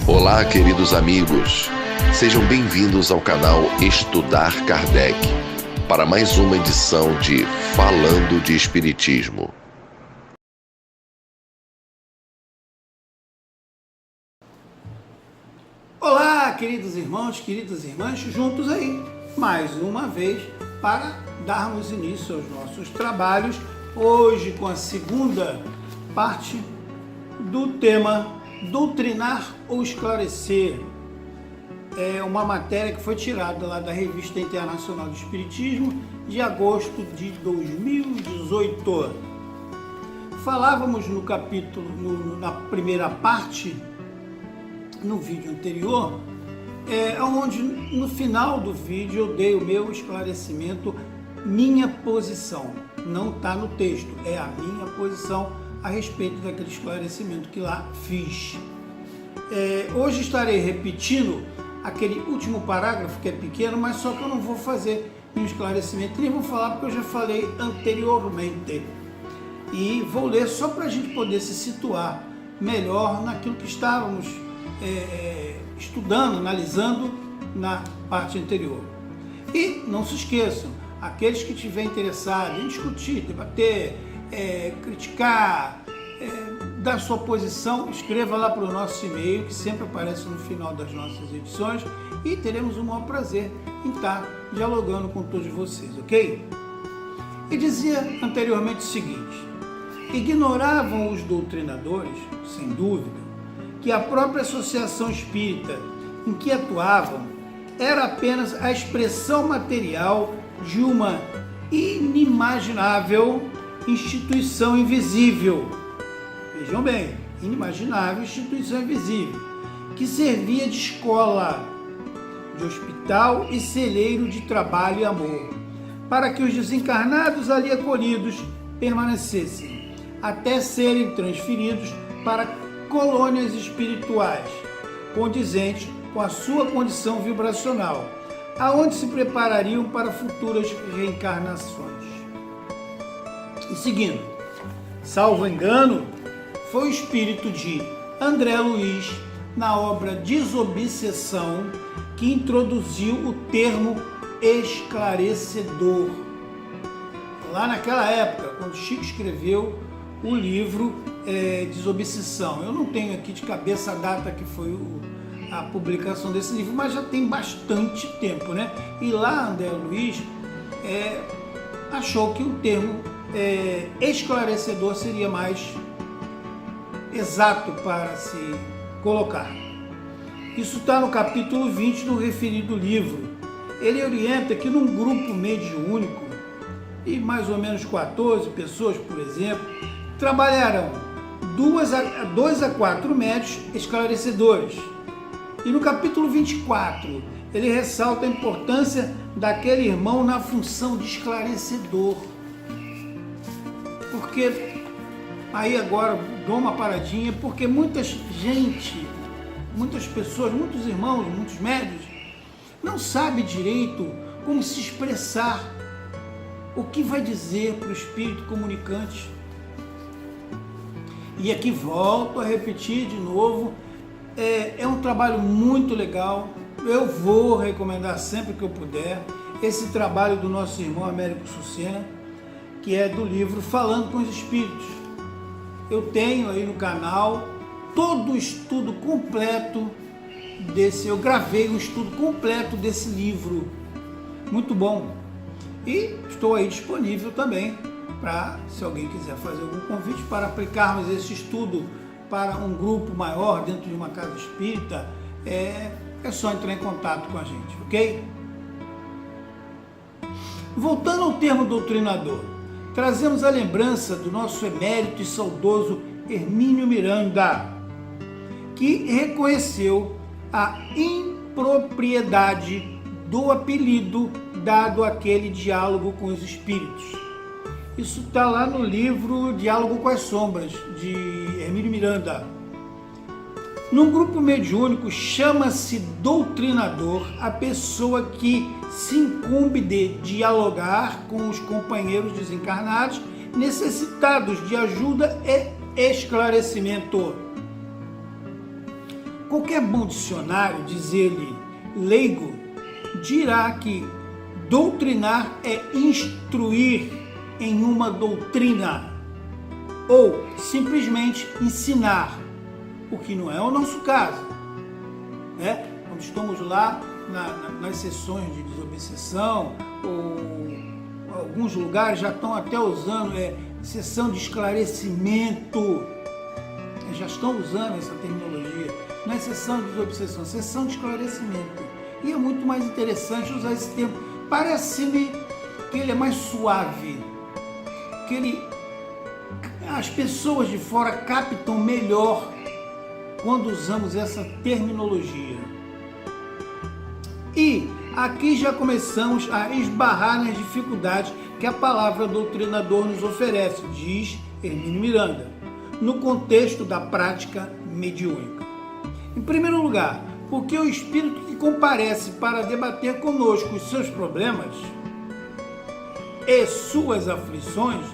Olá, queridos amigos. Sejam bem-vindos ao canal Estudar Kardec, para mais uma edição de Falando de Espiritismo. Olá, queridos irmãos, queridas irmãs, juntos aí, mais uma vez, para darmos início aos nossos trabalhos, hoje com a segunda parte do tema Doutrinar ou Esclarecer. É uma matéria que foi tirada lá da Revista Internacional de Espiritismo, de agosto de 2018. Falávamos no capítulo, na primeira parte, no vídeo anterior, onde no final do vídeo eu dei o meu esclarecimento, minha posição. Não está no texto, é a minha posição a respeito daquele esclarecimento que lá fiz. Hoje estarei repetindo aquele último parágrafo que é pequeno, mas só que eu não vou fazer um esclarecimento, nem vou falar porque eu já falei anteriormente. E vou ler só para a gente poder se situar melhor naquilo que estávamos estudando, analisando na parte anterior. E não se esqueçam, aqueles que estiverem interessados em discutir, debater, criticar, dar sua posição, escreva lá para o nosso e-mail, que sempre aparece no final das nossas edições, e teremos o maior prazer em estar dialogando com todos vocês, ok? E dizia anteriormente o seguinte: ignoravam os doutrinadores, sem dúvida, que a própria associação espírita em que atuavam era apenas a expressão material de uma inimaginável instituição invisível. Vejam bem, inimaginável instituição invisível, que servia de escola, de hospital e celeiro de trabalho e amor, para que os desencarnados ali acolhidos permanecessem, até serem transferidos para colônias espirituais, condizentes com a sua condição vibracional, aonde se preparariam para futuras reencarnações. E seguindo, salvo engano, foi o espírito de André Luiz, na obra Desobsessão, que introduziu o termo esclarecedor. Lá naquela época, quando Chico escreveu o livro Desobsessão. Eu não tenho aqui de cabeça a data que foi a publicação desse livro, mas já tem bastante tempo, né? E lá André Luiz achou que o termo esclarecedor seria mais exato para se colocar. Isso está no capítulo 20 do referido livro. Ele orienta que num grupo mediúnico, e mais ou menos 14 pessoas, por exemplo, trabalharão 2 a 4 médios esclarecedores. E no capítulo 24, ele ressalta a importância daquele irmão na função de esclarecedor. Porque, aí agora dou uma paradinha, porque muita gente, muitas pessoas, muitos irmãos, muitos médios, não sabem direito como se expressar, o que vai dizer para o espírito comunicante. E aqui volto a repetir de novo, é um trabalho muito legal, eu vou recomendar sempre que eu puder, esse trabalho do nosso irmão Américo Sucena, que é do livro Falando com os Espíritos. Eu tenho aí no canal todo o estudo completo eu gravei um estudo completo desse livro, muito bom. E estou aí disponível também para, se alguém quiser fazer algum convite para aplicarmos esse estudo para um grupo maior dentro de uma casa espírita, é só entrar em contato com a gente, ok? Voltando ao termo doutrinador, trazemos a lembrança do nosso emérito e saudoso Hermínio Miranda, que reconheceu a impropriedade do apelido dado àquele diálogo com os espíritos. Isso está lá no livro Diálogo com as Sombras, de Hermínio Miranda. Num grupo mediúnico, chama-se doutrinador a pessoa que se incumbe de dialogar com os companheiros desencarnados necessitados de ajuda e esclarecimento. Qualquer bom dicionário, diz ele, leigo, dirá que doutrinar é instruir em uma doutrina ou simplesmente ensinar, o que não é o nosso caso, né? Quando estamos lá nas sessões de desobsessão, ou alguns lugares já estão até usando sessão de esclarecimento, já estão usando essa terminologia, não é sessão de desobsessão, é sessão de esclarecimento, e é muito mais interessante usar esse termo. Parece-me que ele é mais suave, que as pessoas de fora captam melhor quando usamos essa terminologia. E aqui já começamos a esbarrar nas dificuldades que a palavra doutrinador nos oferece, diz Hermínio Miranda, no contexto da prática mediúnica. Em primeiro lugar, porque o espírito que comparece para debater conosco os seus problemas e suas aflições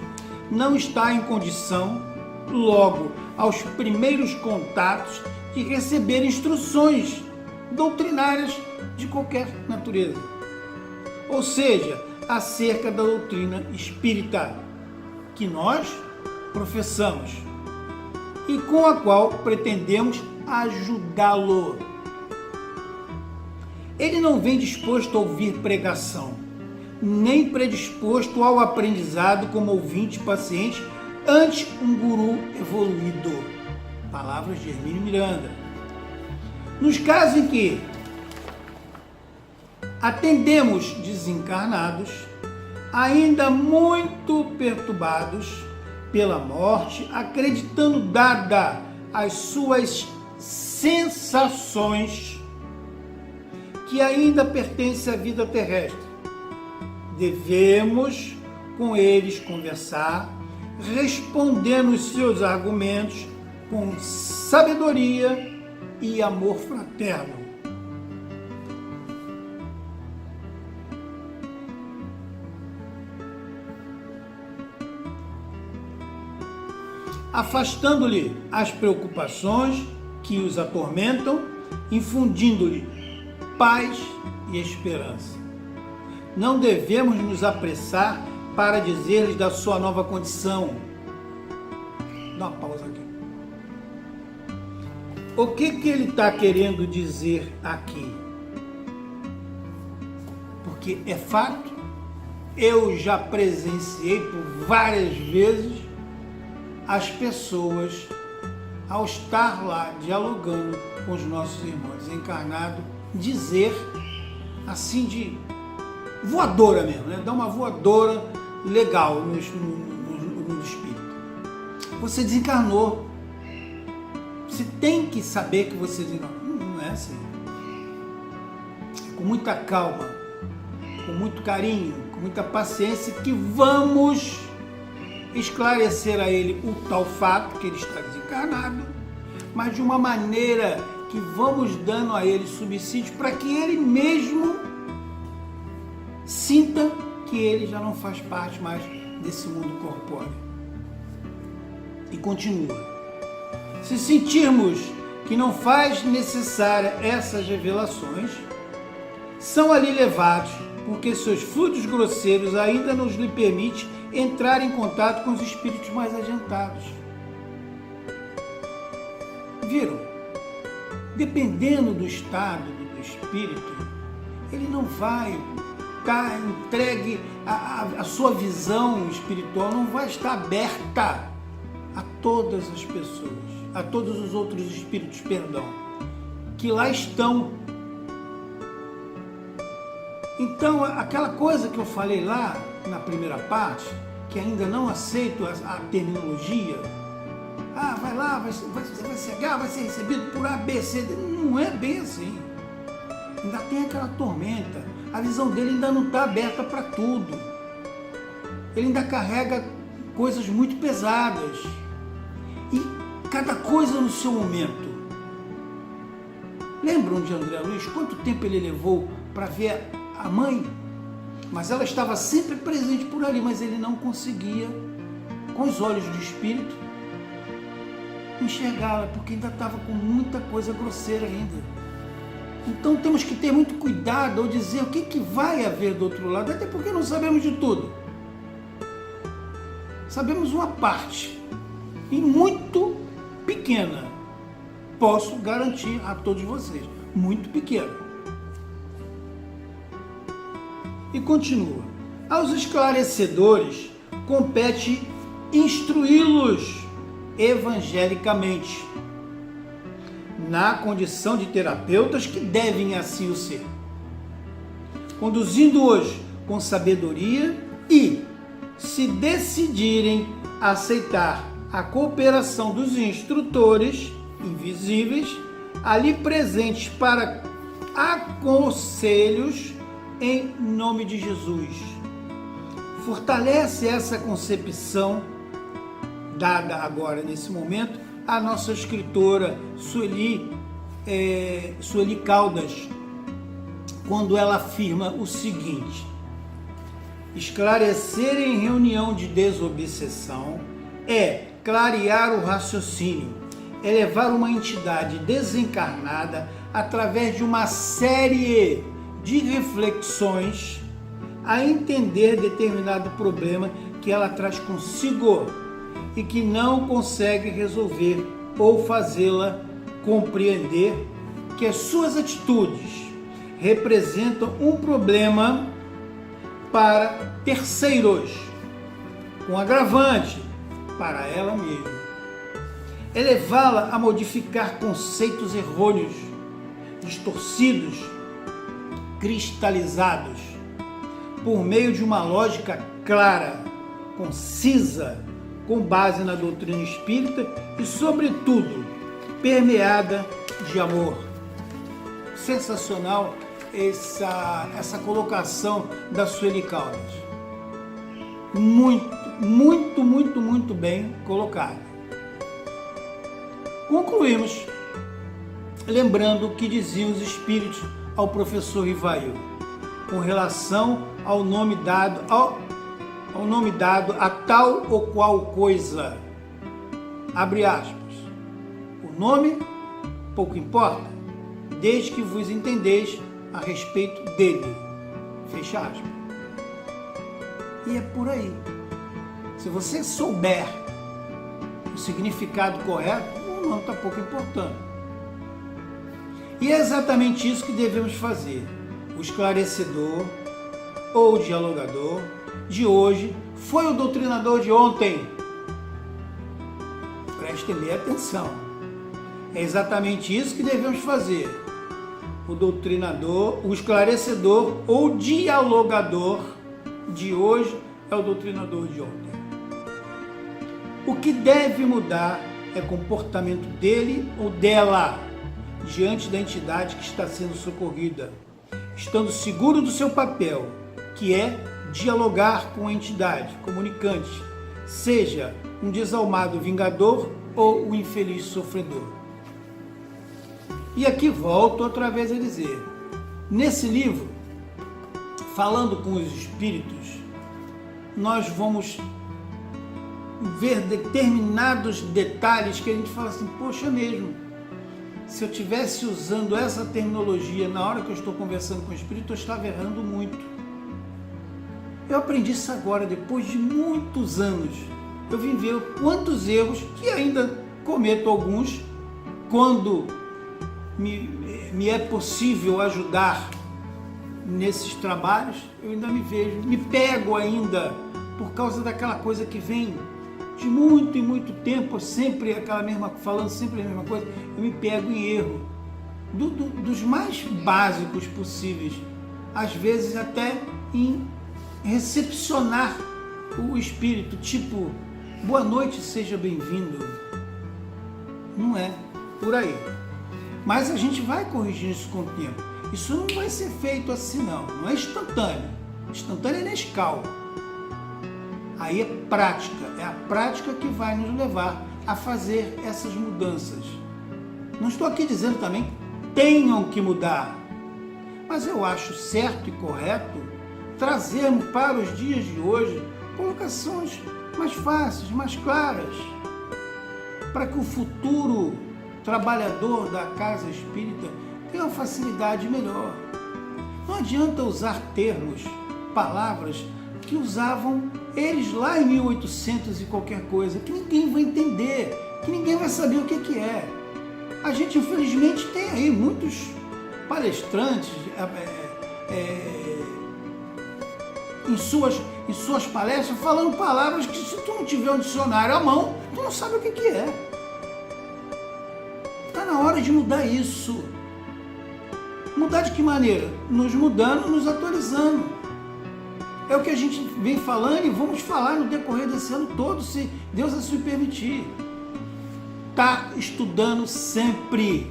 não está em condição, logo aos primeiros contatos, de receber instruções doutrinárias de qualquer natureza, ou seja, acerca da doutrina espírita que nós professamos e com a qual pretendemos ajudá-lo. Ele não vem disposto a ouvir pregação, nem predisposto ao aprendizado como ouvinte paciente ante um guru evoluído. Palavras de Hermínio Miranda. Nos casos em que atendemos desencarnados, ainda muito perturbados pela morte, acreditando dada as suas sensações que ainda pertencem à vida terrestre, devemos com eles conversar, respondendo os seus argumentos com sabedoria e amor fraterno. Afastando-lhe as preocupações que os atormentam, infundindo-lhe paz e esperança. Não devemos nos apressar para dizer-lhes da sua nova condição. Dá uma pausa aqui. O que ele está querendo dizer aqui? Porque é fato, eu já presenciei por várias vezes as pessoas, ao estar lá dialogando com os nossos irmãos encarnados, dizer assim de voadora mesmo, né? Dá uma voadora legal no espírito. Você desencarnou. Você tem que saber que você desencarnou. Não é assim. Com muita calma, com muito carinho, com muita paciência, que vamos esclarecer a ele o tal fato que ele está desencarnado, mas de uma maneira que vamos dando a ele subsídios para que ele mesmo sinta que ele já não faz parte mais desse mundo corpóreo. E continua. Se sentirmos que não faz necessária essas revelações, são ali levados, porque seus fluidos grosseiros ainda nos lhe permitem entrar em contato com os espíritos mais adiantados. Viram? Dependendo do estado do espírito, ele não vai estar entregue, a sua visão espiritual não vai estar aberta a todas as pessoas, a todos os outros espíritos, que lá estão. Então, aquela coisa que eu falei lá na primeira parte, que ainda não aceito a terminologia, vai lá, vai cegar, vai ser recebido por A, B, C, D. Não é bem assim. Ainda tem aquela tormenta, a visão dele ainda não está aberta para tudo. Ele ainda carrega coisas muito pesadas. E cada coisa no seu momento. Lembram de André Luiz? Quanto tempo ele levou para ver a mãe? Mas ela estava sempre presente por ali, mas ele não conseguia, com os olhos do espírito, enxergá-la, porque ainda estava com muita coisa grosseira ainda. Então temos que ter muito cuidado ao dizer o que vai haver do outro lado, até porque não sabemos de tudo. Sabemos uma parte, e muito pequena, posso garantir a todos vocês, muito pequena. E continua: aos esclarecedores compete instruí-los evangelicamente, na condição de terapeutas que devem assim o ser, conduzindo-os com sabedoria e, se decidirem aceitar a cooperação dos instrutores invisíveis, ali presentes para aconselhos em nome de Jesus. Fortalece essa concepção dada agora nesse momento a nossa escritora Sueli Caldas, quando ela afirma o seguinte: esclarecer em reunião de desobsessão é clarear o raciocínio, é levar uma entidade desencarnada através de uma série de reflexões a entender determinado problema que ela traz consigo e que não consegue resolver ou fazê-la compreender que as suas atitudes representam um problema para terceiros, com agravante para ela mesma. É levá-la a modificar conceitos errôneos, distorcidos, cristalizados, por meio de uma lógica clara, concisa, com base na doutrina espírita e, sobretudo, permeada de amor. Sensacional essa colocação da Sueli Caldas. Muito bem colocada. Concluímos lembrando o que diziam os espíritos ao professor Rivail com relação ao nome dado a tal ou qual coisa. Abre aspas. O nome pouco importa, desde que vos entendeis a respeito dele. Fecha aspas. E é por aí. Se você souber o significado correto, o nome está pouco importando. E é exatamente isso que devemos fazer. O esclarecedor ou o dialogador de hoje foi o doutrinador de ontem. Prestem bem atenção. É exatamente isso que devemos fazer. O doutrinador, o esclarecedor ou dialogador de hoje é o doutrinador de ontem. O que deve mudar é o comportamento dele ou dela diante da entidade que está sendo socorrida, estando seguro do seu papel, que é dialogar com a entidade comunicante, seja um desalmado vingador ou um infeliz sofredor. E aqui volto outra vez a dizer, nesse livro, Falando com os Espíritos, nós vamos ver determinados detalhes que a gente fala assim, poxa mesmo, se eu estivesse usando essa terminologia na hora que eu estou conversando com o Espírito, eu estava errando muito. Eu aprendi isso agora, depois de muitos anos. Eu vim ver quantos erros, que ainda cometo alguns, quando me é possível ajudar nesses trabalhos, eu ainda me vejo, me pego ainda, por causa daquela coisa que vem de muito e muito tempo, sempre aquela mesma, falando sempre a mesma coisa, eu me pego em erro, dos mais básicos possíveis, às vezes até em recepcionar o espírito, tipo, boa noite, seja bem-vindo. Não é por aí. Mas a gente vai corrigindo isso com o tempo. Isso não vai ser feito assim não é instantâneo. Instantâneo é Nescau. Aí é a prática que vai nos levar a fazer essas mudanças. Não estou aqui dizendo também que tenham que mudar, mas eu acho certo e correto trazermos para os dias de hoje colocações mais fáceis, mais claras, para que o futuro trabalhador da casa espírita tenha uma facilidade melhor. Não adianta usar termos, palavras que usavam eles lá em 1800 e qualquer coisa, que ninguém vai entender, que ninguém vai saber o que é. A gente, infelizmente, tem aí muitos palestrantes em suas palestras falando palavras que, se tu não tiver um dicionário à mão, tu não sabe o que é. Está na hora de mudar isso. Mudar de que maneira? Nos mudando, nos atualizando. É o que a gente vem falando e vamos falar no decorrer desse ano todo, se Deus assim permitir. Está estudando sempre.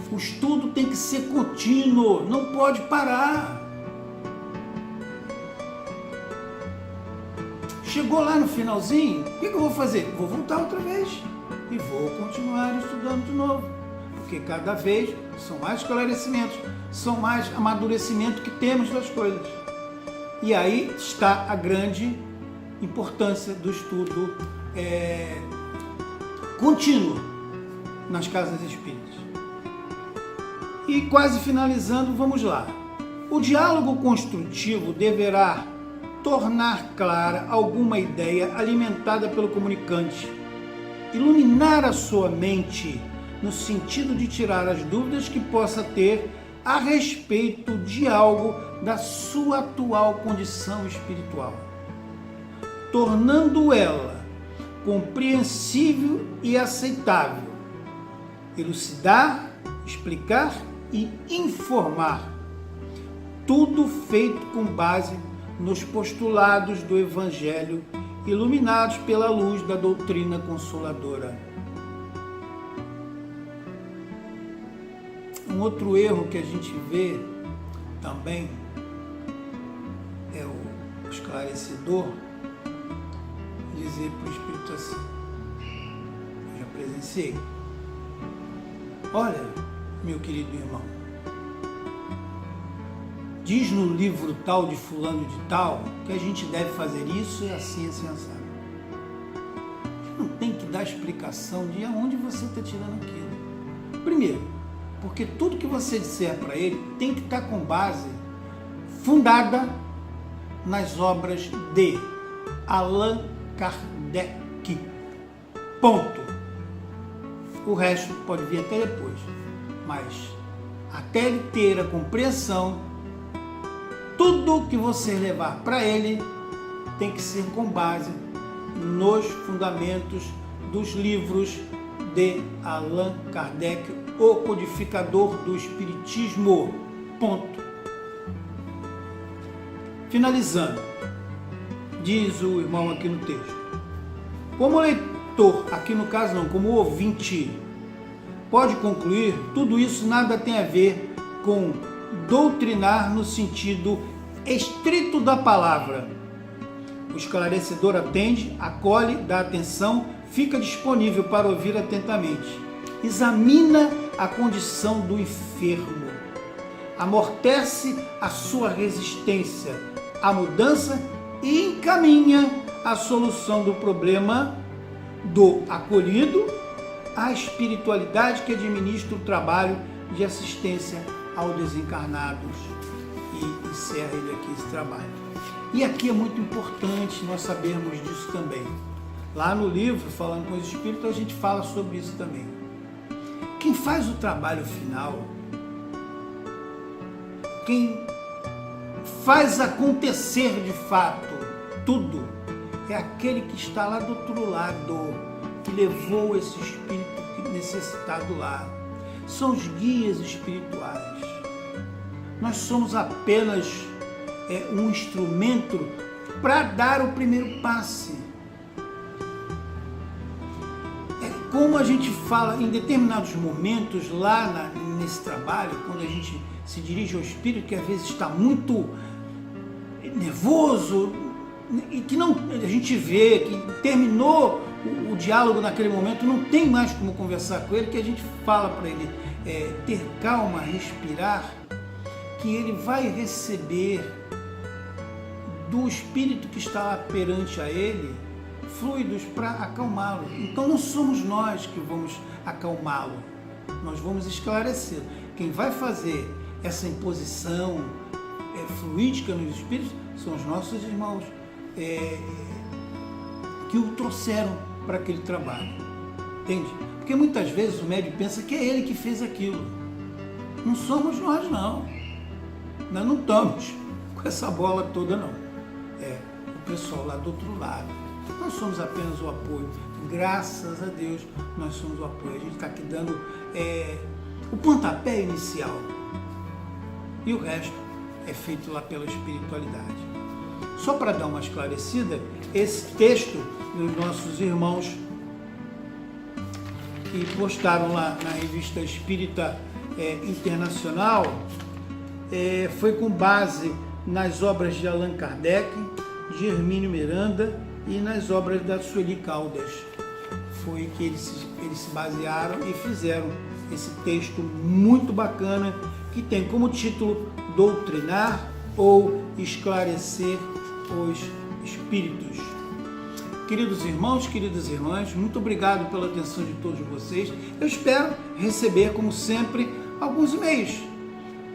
O estudo tem que ser contínuo, não pode parar. Chegou lá no finalzinho, o que eu vou fazer? Vou voltar outra vez e vou continuar estudando de novo. Porque cada vez são mais esclarecimentos, são mais amadurecimento que temos das coisas. E aí está a grande importância do estudo contínuo nas casas espíritas. E quase finalizando, vamos lá. O diálogo construtivo deverá tornar clara alguma ideia alimentada pelo comunicante, iluminar a sua mente no sentido de tirar as dúvidas que possa ter a respeito de algo da sua atual condição espiritual, tornando ela compreensível e aceitável, elucidar, explicar e informar, tudo feito com base nos postulados do Evangelho, iluminados pela luz da doutrina consoladora. Um outro erro que a gente vê também é o esclarecedor dizer para o Espírito assim: eu já presenciei. Olha, meu querido irmão, diz no livro tal de fulano de tal que a gente deve fazer isso e assim, assim, assim. A gente não tem que dar explicação de onde você está tirando aquilo. Primeiro, porque tudo que você disser para ele tem que estar com base fundada nas obras de Allan Kardec. Ponto. O resto pode vir até depois. Mas até ele ter a compreensão, tudo que você levar para ele tem que ser com base nos fundamentos dos livros de Allan Kardec, o codificador do Espiritismo. Ponto. Finalizando, diz o irmão aqui no texto: como leitor, aqui no caso não, como ouvinte, pode concluir, tudo isso nada tem a ver com doutrinar no sentido estrito da palavra. O esclarecedor atende, acolhe, dá atenção, fica disponível para ouvir atentamente. Examina a condição do enfermo, amortece a sua resistência à mudança e encaminha a solução do problema do acolhido à espiritualidade que administra o trabalho de assistência aos desencarnados, e encerra ele aqui esse trabalho. E aqui é muito importante nós sabermos disso também. Lá no livro, Falando com os Espíritos, a gente fala sobre isso também. Quem faz o trabalho final, quem faz acontecer de fato tudo, é aquele que está lá do outro lado, que levou esse espírito necessitado lá. São os guias espirituais. Nós somos apenas um instrumento para dar o primeiro passe. Como a gente fala em determinados momentos lá nesse trabalho, quando a gente se dirige ao espírito que às vezes está muito nervoso e que não, a gente vê que terminou o diálogo naquele momento, não tem mais como conversar com ele, que a gente fala para ele ter calma, respirar, que ele vai receber do espírito que está lá perante a ele fluidos para acalmá-lo. Então não somos nós que vamos acalmá-lo, nós vamos esclarecer. Quem vai fazer essa imposição fluídica nos espíritos são os nossos irmãos que o trouxeram para aquele trabalho, entende? Porque muitas vezes o médium pensa que é ele que fez aquilo. Não somos nós, não. Nós não estamos com essa bola toda, não. É o pessoal lá do outro lado. Nós somos apenas o apoio. Graças a Deus, nós somos o apoio. A gente está aqui dando o pontapé inicial. E o resto é feito lá pela espiritualidade. Só para dar uma esclarecida, esse texto dos nossos irmãos que postaram lá na Revista Espírita Internacional foi com base nas obras de Allan Kardec, de Hermínio Miranda e nas obras da Sueli Caldas. Foi que eles se basearam e fizeram esse texto muito bacana, que tem como título Doutrinar ou Esclarecer os Espíritos. Queridos irmãos, queridas irmãs, muito obrigado pela atenção de todos vocês. Eu espero receber, como sempre, alguns e-mails,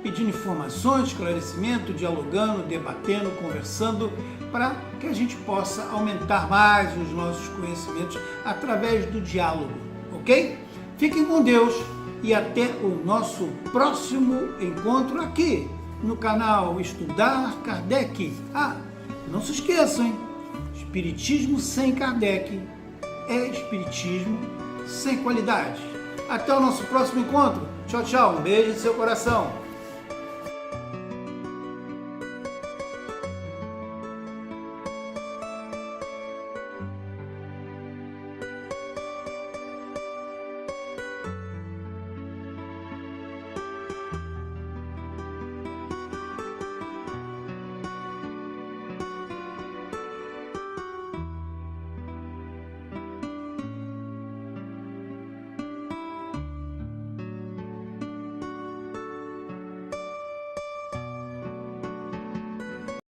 pedindo informações, esclarecimento, dialogando, debatendo, conversando, para que a gente possa aumentar mais os nossos conhecimentos através do diálogo, ok? Fiquem com Deus e até o nosso próximo encontro aqui no canal Estudar Kardec. Não se esqueçam, hein? Espiritismo sem Kardec é espiritismo sem qualidade. Até o nosso próximo encontro. Tchau, tchau. Um beijo em seu coração.